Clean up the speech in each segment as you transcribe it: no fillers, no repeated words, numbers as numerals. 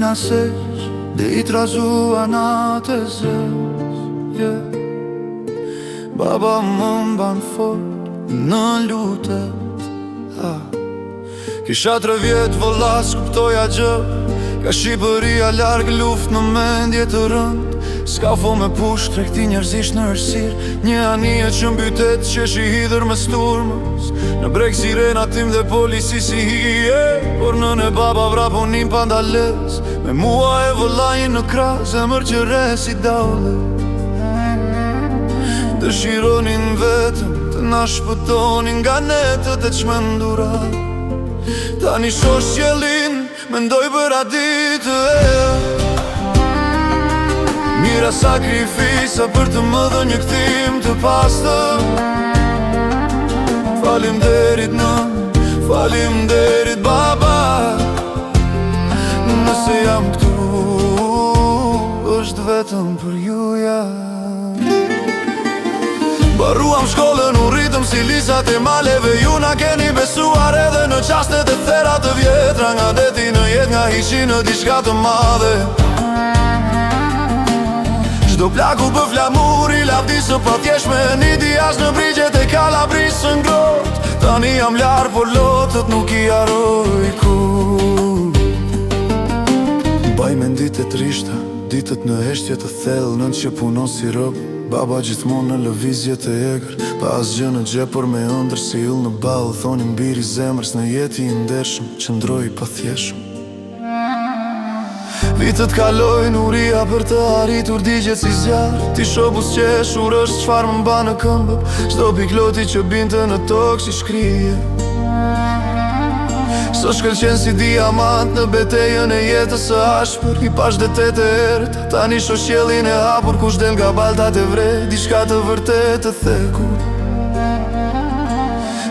nasesh dhe I trazua natë e zez. Baba më mban fort në lutet. Kisha 3 vjet vëllas, kuptoja gjë. Ka Shqipëria larg luft në mendje të rënd. S'ka fo me push, trekti njerëzish nëërsir. Një anije që mbytet, qesh I hidhër me sturmës. Në breg sirena tim dhe polisi si hije. Por nën e baba vrapunim pandales. Me mua e vëllajin në krah, zemër që resi daule. Dëshironin vetëm të na shpëtonin nga netët e çmendura. Tani shosh qjellin, mendoj për atë ditë Mira sakrifisa për të më dhënë një kthim të pastër. Faleminderit nën, faleminderit baba. Nëse jam këtu, është vetëm për juja. Baruam shkollën, u rritëm si lisat e maleve. Ju na keni besuar edhe në qastet e thera të vjetra. Nga deti në jet, nga hiqi në diçka të madhe. Çdo plaku për flamur I lavdisë pa thjeshme. Një dias në brigjet e Kalabrisë ngrot. Tani jam larë, por lotët nuk I harroj kur. Baj me ditë e trishta, ditët në heshtje të thellë. Nënt që punon si rob, baba gjithmonë në lëvizje të egër. Pa asgjë në xhep, por me ëndër si yll në ball. Thonin mbiri zemrës në jeti I ndershëm, qëndroi pa thjeshëm. Vitët kalojnë, uria për të arritur digjet si zjarë. Ti shobus qeshur është çfarë më mba në këmbë. Çdo pikloti që binte në tokë si shkrije. So shkëlqen si diamant në betejën e jetës së ashpër. I pash detet e erët, tani shoh qiellin e hapur. Kush del nga baltat e vrej, diçka të vërtet të thekur.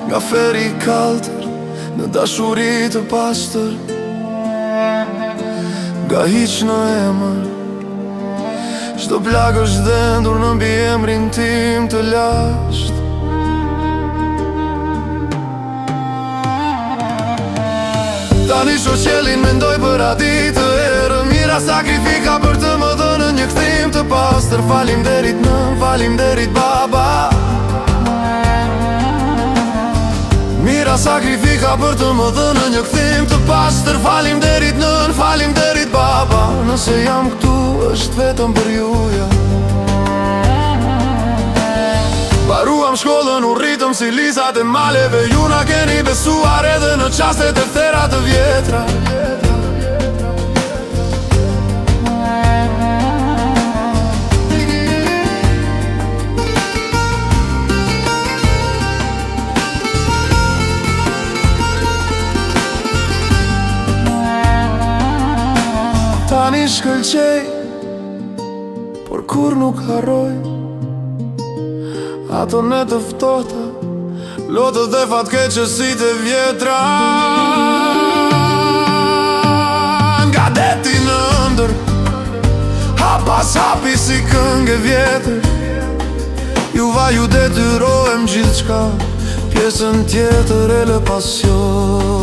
Nga feri I kaltër, në dashuri të pastër. Nga hiq në emër, çdo plag është dhendur në mbi emrin tim të lasht. Tani shoh qiellin, mendoj për atë ditë erë. Mira sakrifika për të më dhënë një kthim të pastër. Faleminderit nën, faleminderit baba. Mira sakrifika për të më dhënë një kthim të pastër. Faleminderit nën, faleminderit baba. Nëse jam këtu, është vetëm për juja. Baruam shkollën, u rritëm si lisat e maleve. Ju na keni besuar edhe në qastet e thera të vjetra. Tani shkëlqej, por kur nuk harroj ato ne të ftohta, lotët dhe fatkeqësit e vjetra. Nga deti në ëndër, hap pas hapi si këngë vjetër. Juva ju detyrohem gjithçka, pjesën tjetër e lë pasion.